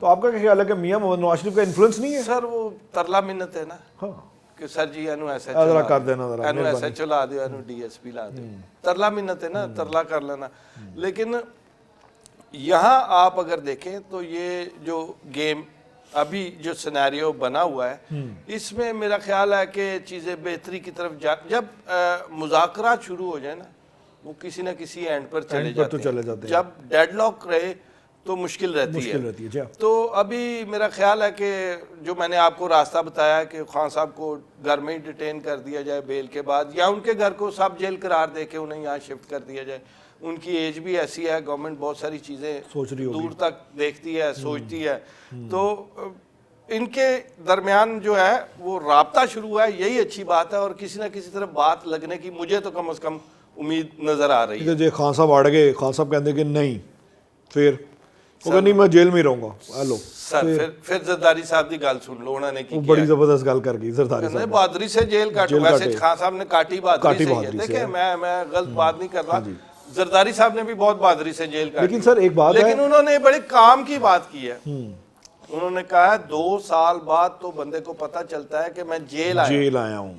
تو آپ کا کیا خیال ہے کہ میاں محمد نواز شریف کا انفلوئنس نہیں ہے؟ سر وہ ترلا منت ہے نا ہاں کہ سر جی اینو ایسا ذرا کر دینا ذرا اینو ایسا چلا دیو اینو ڈی ایس پی لا دیو، ترلا منت ہے نا، ترلا کر لینا. لیکن یہاں آپ اگر دیکھیں تو یہ جو گیم ابھی جو سینیریو بنا ہوا ہے اس میں میرا خیال ہے کہ چیزیں بہتری کی طرف جب مذاکرات شروع ہو جائیں نا وہ کسی نہ کسی اینڈ پر چلے جاتے ہیں. جب ڈیڈ لاک رہے تو مشکل رہتی ہے. تو ابھی میرا خیال ہے کہ جو میں نے آپ کو راستہ بتایا ہے کہ خان صاحب کو گھر میں ہی ڈیٹین کر دیا جائے بیل کے بعد، یا ان کے گھر کو سب جیل قرار دے کے انہیں یہاں شفٹ کر دیا جائے. ان کی ایج بھی ایسی ہے، گورنمنٹ بہت ساری چیزیں دور تک دیکھتی ہے، سوچتی ہے. تو ان کے درمیان جو ہے وہ رابطہ شروع ہے، یہی اچھی بات ہے. اور کسی نہ کسی طرف بات لگنے کی مجھے تو کم از کم امید نظر آ رہی ہے. جی خان صاحب اڑ گئے، خان صاحب کہتے کہ نہیں، پھر وہ نہیں میں جیل میں ہی رہوں گا. ہیلو سر پھر زرداری صاحب دی گل سن لو، انہوں نے کی بڑی زبردست گل کر گئی زرداری صاحب. بہادری سے جیل کاٹو، ویسے خان صاحب نے کاٹی بہادری سے ہی ہے. دیکھیں میں غلط بات نہیں کر رہا، زرداری صاحب نے بھی بہت بہادری سے جیل کاٹی. لیکن سر ایک بات ہے، لیکن انہوں نے بڑے کام کی بات کی ہے. انہوں نے کہا ہے 2 سال بعد تو بندے کو پتہ چلتا ہے کہ میں جیل آیا ہوں.